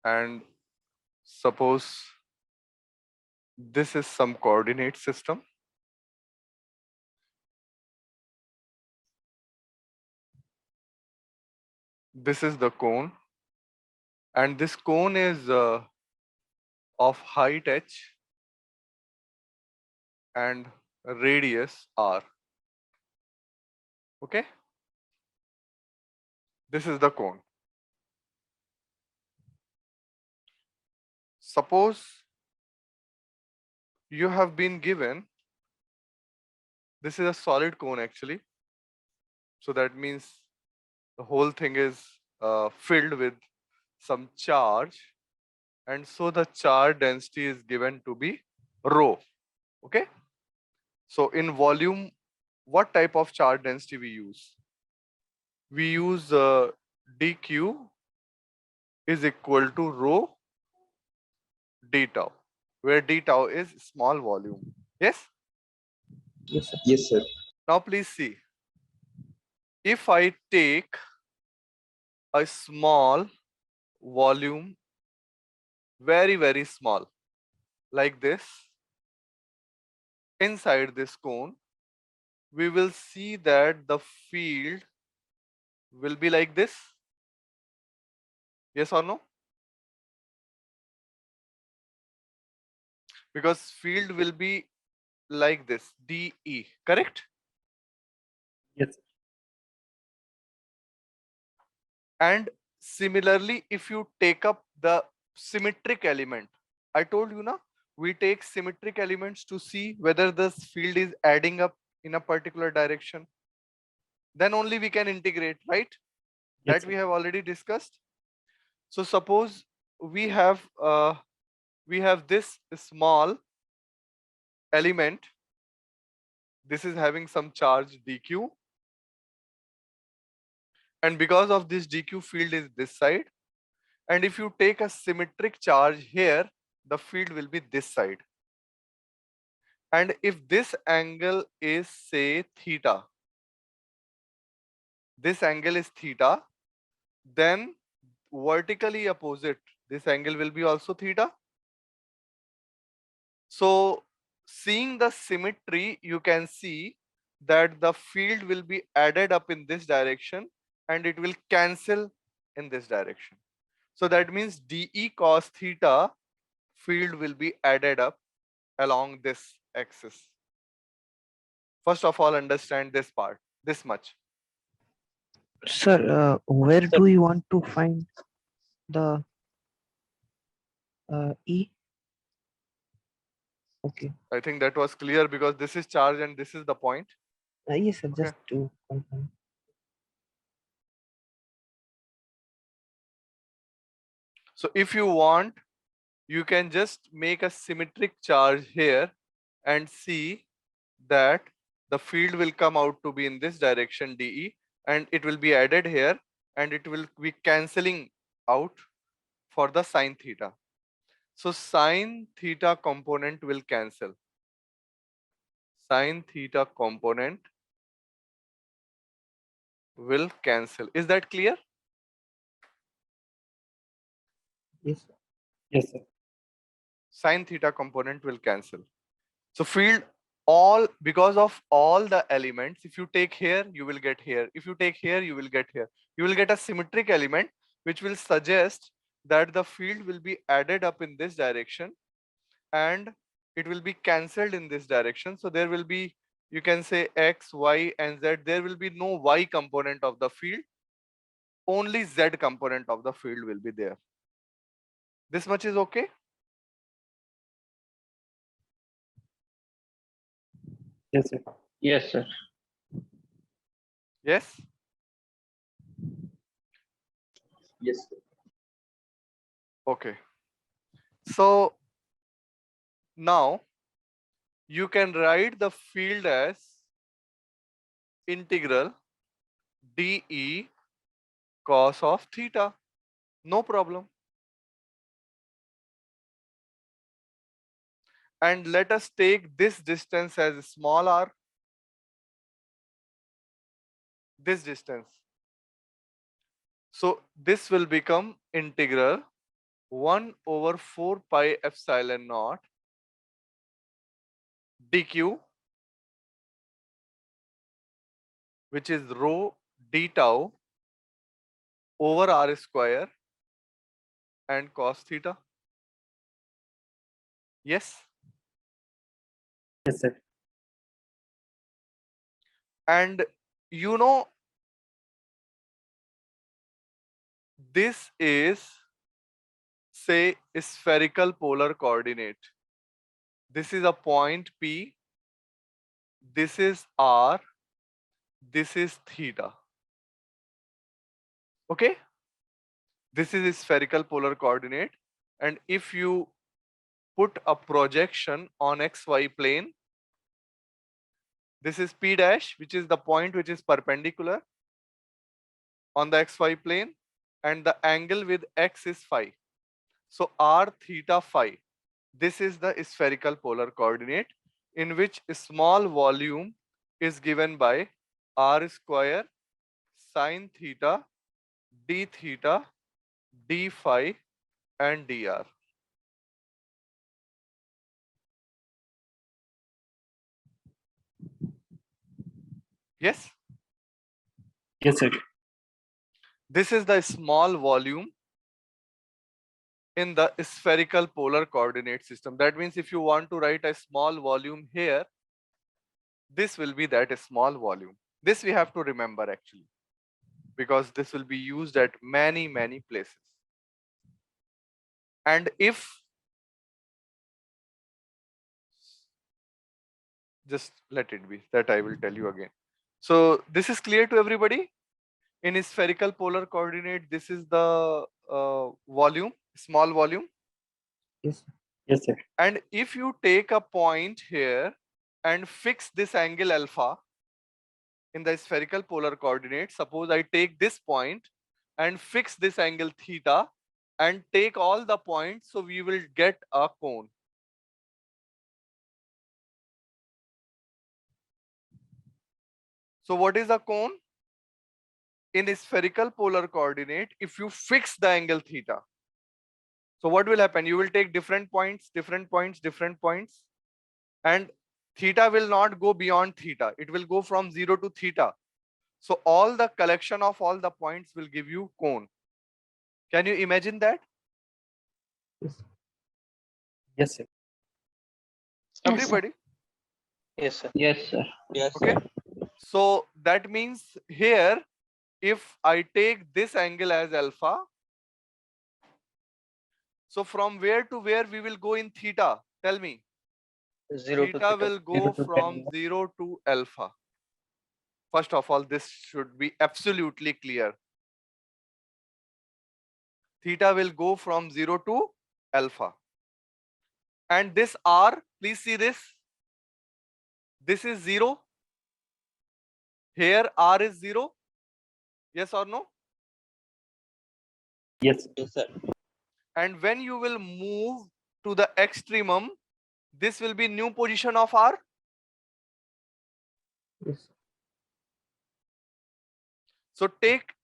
And suppose this is some coordinate system. This is the cone, and this cone is of height h and radius r. Okay, this is the cone. Suppose you have been given, this is a solid cone actually, so that means the whole thing is filled with some charge, and so the charge density is given to be rho. Okay, so in volume, what type of charge density we use? We use dq is equal to rho d tau, where d tau is small volume. Yes. Yes, sir. Yes, sir. Now please see, if I take a small volume, very small, like this, inside this cone, we will see that the field will be like this. Yes or no? Because field will be like this, dE, correct? Yes, sir. And similarly, if you take up the symmetric element, I told you now, we take symmetric elements to see whether this field is adding up in a particular direction. Then only we can integrate, right? Yes, That sir. we have already discussed. So suppose we have this small element. This is having some charge dq, and because of this dq, field is this side. And if you take a symmetric charge here, the field will be this side. And if this angle is, say, theta, this angle is theta, then vertically opposite, this angle will be also theta. So seeing the symmetry, you can see that the field will be added up in this direction and it will cancel in this direction. So that means dE cos theta field will be added up along this axis. First of all, understand this part, this much. Sir, where do you want to find the E? Okay. I think that was clear because this is charge and this is the point. Yes, sir. Okay. Just to confirm. So if you want, you can just make a symmetric charge here and see that the field will come out to be in this direction dE, and it will be added here and it will be cancelling out for the sine theta. So sine theta component will cancel. Sine theta component will cancel. Is that clear? Yes, sir. Yes, sir. Sine theta component will cancel. So field, all, because of all the elements, if you take here, you will get here. If you take here, you will get here. You will get a symmetric element, which will suggest that the field will be added up in this direction and it will be cancelled in this direction. So there will be, you can say X, Y, and Z. There will be no Y component of the field. Only Z component of the field will be there. This much is okay? Yes, sir. Yes, sir. Yes? Yes, sir. Okay. So now you can write the field as integral dE cos of theta. No problem. And let us take this distance as small r. This distance. So this will become integral 1 over 4 pi epsilon naught dq, which is rho d tau over r square and cos theta. Yes. Yes, sir. And you know, this is, say, a spherical polar coordinate. This is a point P. This is R. This is theta. Okay? This is a spherical polar coordinate. And if you put a projection on XY plane, this is P dash, which is the point which is perpendicular on the XY plane, and the angle with X is phi. So R theta phi. This is the spherical polar coordinate in which a small volume is given by R square sine theta d theta d phi and dr. Yes, Yes, sir. this is the small volume in the spherical polar coordinate system. That means if you want to write a small volume here, this will be that small volume. This we have to remember actually, because this will be used at many places. And if, just let it be, that I will tell you again. So this is clear to everybody? In a spherical polar coordinate, this is the volume, small volume. Yes. Yes, sir. And if you take a point here and fix this angle alpha in the spherical polar coordinate, suppose I take this point and fix this angle theta and take all the points, so we will get a cone. So what is a cone? In a spherical polar coordinate, if you fix the angle theta, so what will happen? You will take different points, and theta will not go beyond theta. It will go from 0 to theta. So all the collection of all the points will give you cone. Can you imagine that? Yes. Yes, sir. Everybody? Yes, sir. Yes, sir. Yes, Okay. So that means here, if I take this angle as alpha, so from where to where we will go in theta? Tell me. 0 to Theta will go 0 to from 10. 0 to alpha. First of all, this should be absolutely clear. Theta will go from 0 to alpha. And this R, please see this. This is 0. Here R is 0. Yes or no? Yes. Yes, sir. And when you will move to the extremum, this will be new position of R. Yes. So take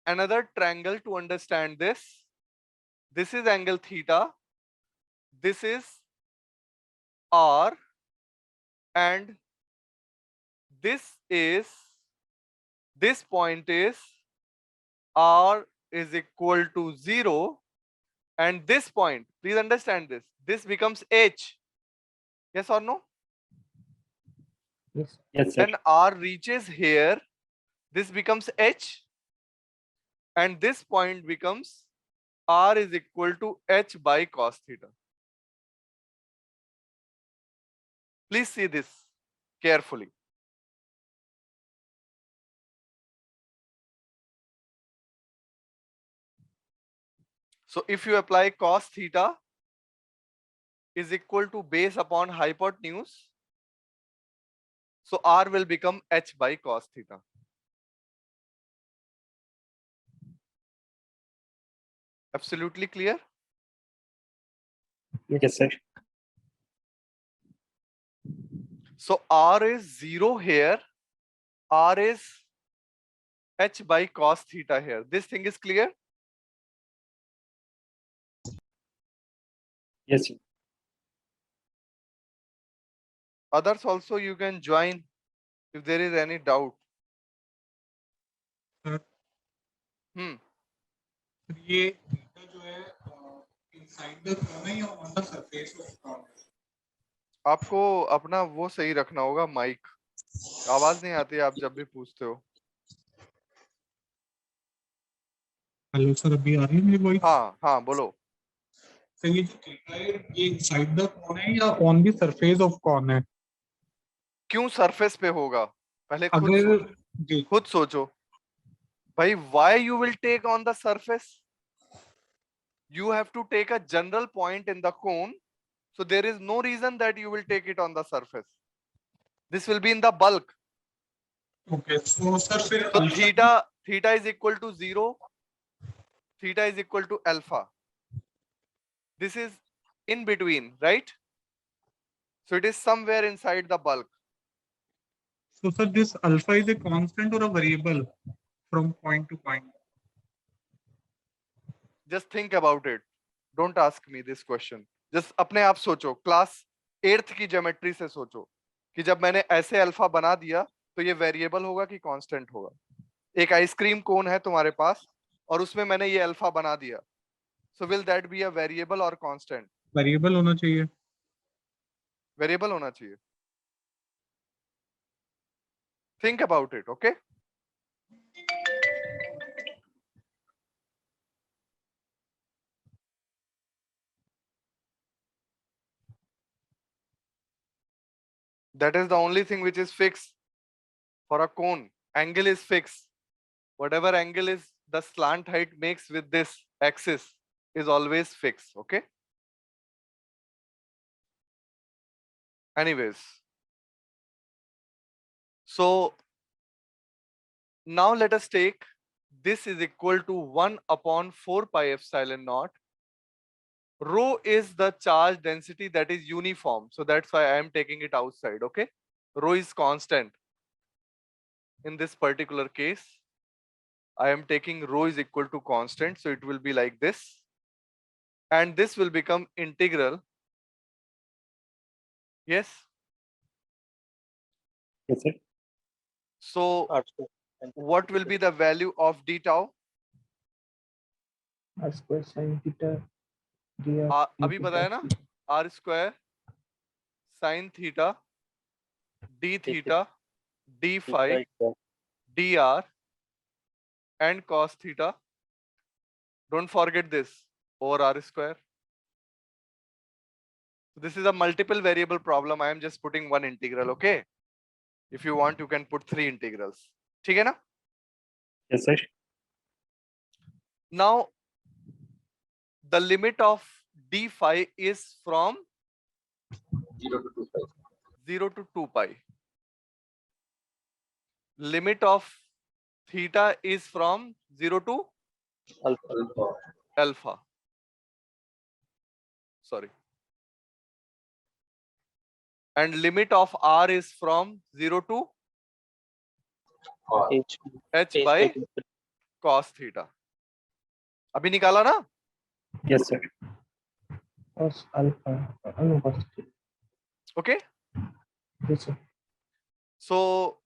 another triangle to understand this. This is angle theta. This is R. And this point is R is equal to 0. And this point, please understand this becomes H. Yes or no? Yes. Yes, sir. When R reaches here, this becomes H. And this point becomes R is equal to H by cos theta. Please see this carefully. So if you apply cos theta is equal to base upon hypotenuse, so R will become H by cos theta. Absolutely clear? Yes, sir. So R is 0 here. R is H by cos theta here. This thing is clear? Yes, sir. Others also you can join if there is any doubt. Sir. ये theta जो है inside the cone है या on the surface of cone? आपको अपना वो सही रखना होगा, माइक आवाज नहीं आती आप जब भी पूछते हो। हेलो सर, अभी आ रही है मेरी वॉइस? हाँ हाँ बोलो। सर ये जो theta है ये inside the cone है या on the surface of cone है? क्यों सरफेस पे होगा, पहले खुद अगर सोचो, जी खुद सोचो भाई, why you will take on the surface? You have to take a general point in the cone, so there is no reason that you will take it on the surface. This will be in the bulk. okay, so sir फिर So theta is equal to 0, theta is equal to alpha. This is in between, right? So it is somewhere inside the bulk. so sir this alpha is a constant or a variable from point to point? Just think about it. Don't ask me this question. Just अपने आप सोचो, class 8th की geometry से सोचो कि जब मैंने ऐसे अल्फा बना दिया तो ये वेरिएबल होगा कि कांस्टेंट होगा। एक आइसक्रीम कोन है तुम्हारे पास और उसमें मैंने ये अल्फा बना दिया, so will that be a variable और कांस्टेंट? वेरिएबल होना चाहिए। वेरिएबल होना चाहिए। Think about it, okay? That is the only thing which is fixed for a cone. Angle is fixed. Whatever angle is the slant height makes with this axis is always fixed, okay? Anyways, so now let us take this is equal to 1 upon 4 pi epsilon naught. Rho is the charge density that is uniform, so that's why I am taking it outside, okay? Rho is constant. In this particular case, I am taking rho is equal to constant, so it will be like this. And this will become integral. Yes? Yes, sir. So what will be the value of d tau? R square sin theta dr. अभी बताया ना, r square sin theta d theta d phi dr and cos theta. Don't forget this over r square. So this is a multiple variable problem. I am just putting one integral, okay? If you want, you can put 3 integrals. ठीक है ना? Yes, sir. Now, the limit of d phi is from 0 to 2 pi. 0 to 2 pi. Limit of theta is from 0 to Alpha. alpha. Sorry. And limit of r is from 0 to H by cos theta. अभी निकाला ना? Yes, sir. Cos alpha. No, cos theta. Okay. Yes, sir. So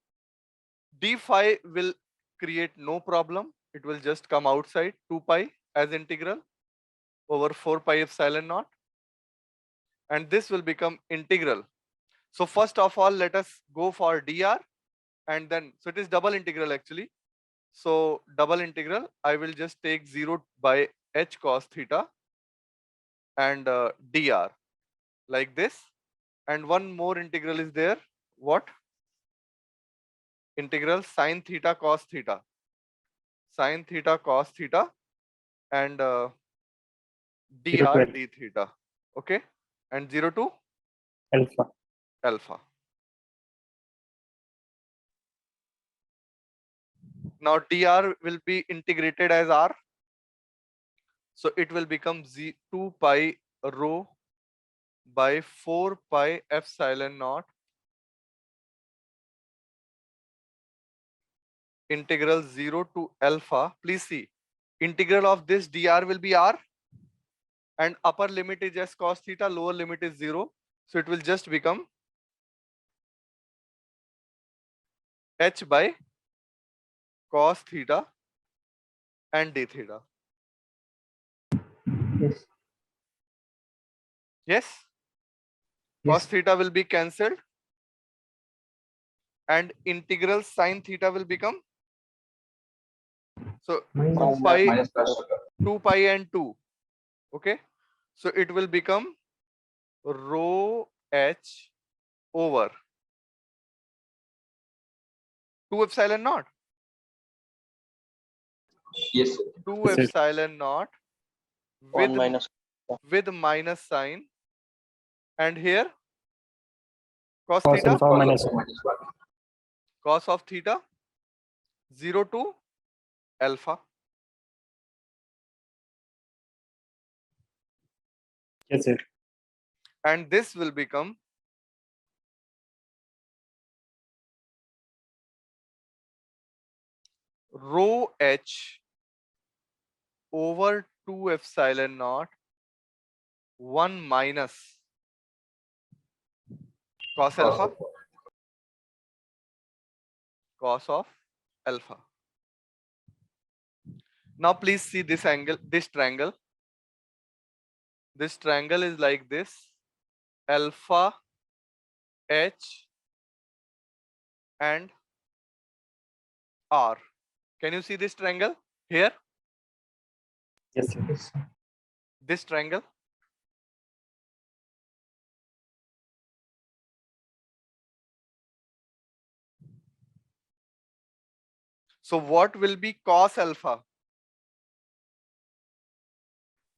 d phi will create no problem. It will just come outside 2 pi as integral over 4 pi epsilon naught. And this will become integral. So first of all, let us go for dr and then, so it is double integral actually. So double integral, I will just take 0 by h cos theta and dr like this. And one more integral is there. What? Integral sin theta cos theta. Sin theta cos theta and dr d theta. Okay. And 0 to Alpha. alpha. Now dr will be integrated as r. So it will become 2 pi rho by 4 pi epsilon naught integral 0 to alpha. Please see, integral of this dr will be r and upper limit is just cos theta, lower limit is 0. So it will just become h by cos theta and d theta. Yes. Yes? Cos Yes. theta will be cancelled and integral sine theta will become, so Minus 2 pi and 2. Okay, so it will become rho h over 2 epsilon naught. Yes, sir. 2 Yes, sir. epsilon naught 1 minus. with minus sign, and here cos Cos theta, alpha minus 1. cos of theta 0 to alpha. Yes, sir. And this will become rho h over 2 epsilon naught 1 minus cos alpha, cos of alpha. Now please see this angle, this triangle. This triangle is like this: alpha, h, and r. Can you see this triangle here? Yes, sir. Yes, sir. This triangle. So what will be cos alpha?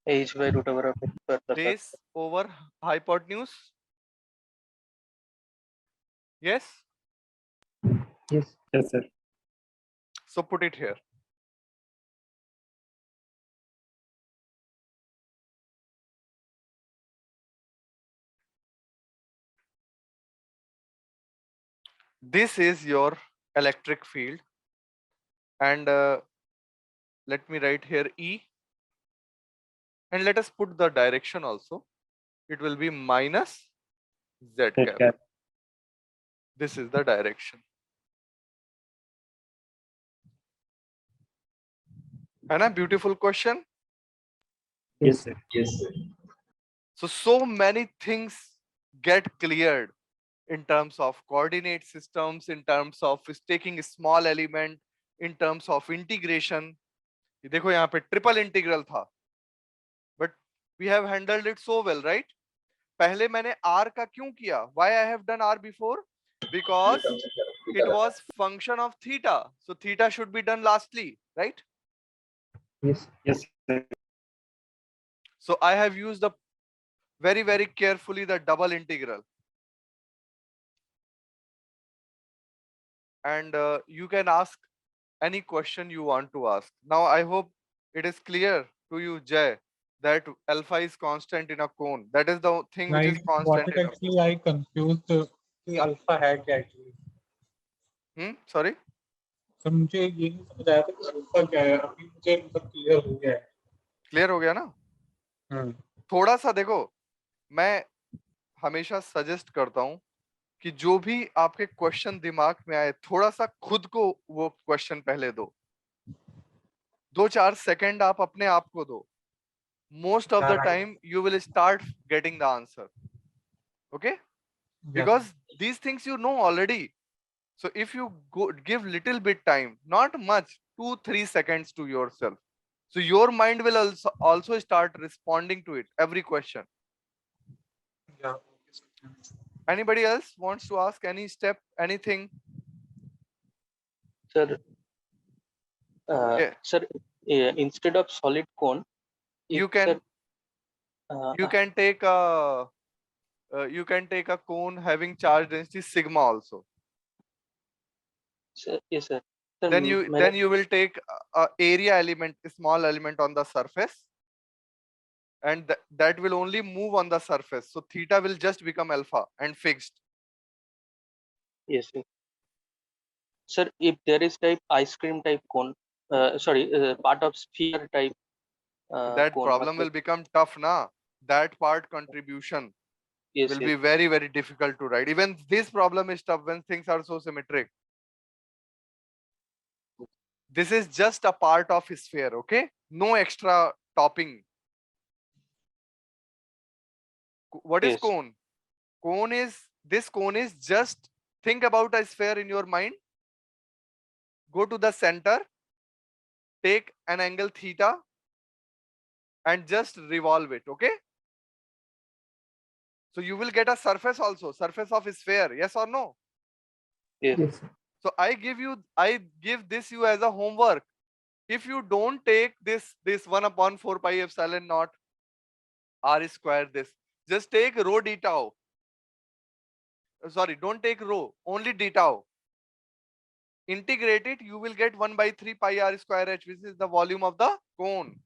H by root over of x square plus Base over hypotenuse. Yes. Yes. Yes, sir. So put it here. This is your electric field, and let me write here E, and let us put the direction also. It will be minus z Z cap. cap. This is the direction. And a beautiful question. Yes, sir. Yes, sir. So many things get cleared in terms of coordinate systems, in terms of taking a small element, in terms of integration. ये देखो यहाँ पे triple integral था, but we have handled it so well, right? पहले मैंने r का क्यों किया? Why I have done r before? Because it was function of theta, so theta should be done lastly, right? Yes. Yes, sir. So I have used the very carefully the double integral, and you can ask any question you want to ask. Now I hope it is clear to you, Jay, that alpha is constant in a cone. That is the thing which is Like what constant it in a actually I confused the alpha hat actually. Sorry. तो मुझे ये नहीं समझ आया था कि alpha क्या है, अभी मुझे मतलब क्लियर हो गया है. क्लियर हो गया ना? थोड़ा सा देखो, मैं हमेशा सजेस्ट करता हूं कि जो भी आपके क्वेश्चन दिमाग में आए, थोड़ा सा खुद को वो क्वेश्चन पहले दो, 2-4 सेकंड आप अपने आप को दो. Most of the time you will start getting the answer. Okay, because these things you know already. So if you give little bit time, not much, 2-3 seconds to yourself, so your mind will also start responding to it, every question. Yeah. Anybody else wants to ask any step, anything? Sir, Yeah. sir, instead of solid cone, You if, can sir, you can take a cone having charge density sigma also. sir, yes, sir. Sir, Then you will take a area element, a small element on the surface, and that will only move on the surface. So theta will just become alpha and fixed. Yes, sir. Sir, if there is type ice cream type cone, sorry, part of sphere type that cone problem will मतलब- become tough, na? That part contribution yes, will yes, be very, very difficult to write. Even this problem is tough when things are so symmetric. This is just a part of sphere, okay? No extra topping. What is yes, cone? This cone is just, think about a sphere in your mind. Go to the center, take an angle theta and just revolve it, okay? So you will get a surface also, surface of a sphere, yes or no? yes, Yes, sir. So I give this you as a homework. If you don't take this 1/4 pi epsilon naught r square, this, just take rho d tau. Sorry, don't take rho, only d tau. Integrate it, you will get 1/3 pi r square h, which is the volume of the cone.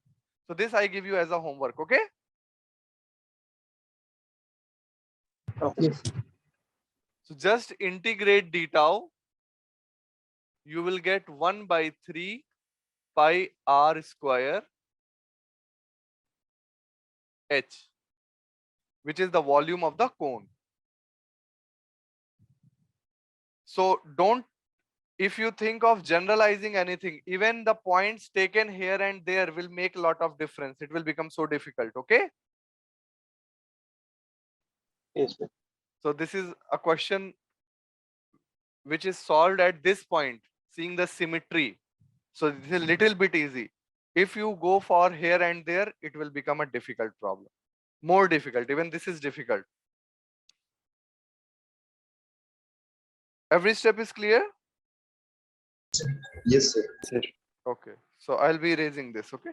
So this I give you as a homework, okay? okay, Yes, sir. So just integrate d tau, you will get 1/3 pi r square h, which is the volume of the cone. So don't, if you think of generalizing anything, even the points taken here and there will make a lot of difference. It will become so difficult, okay? yes, sir. So this is a question which is solved at this point, seeing the symmetry. So this is a little bit easy. If you go for here and there, it will become a difficult problem. More difficult, even this is difficult. Every step is clear? Yes, sir. Okay, so I'll be erasing this, okay?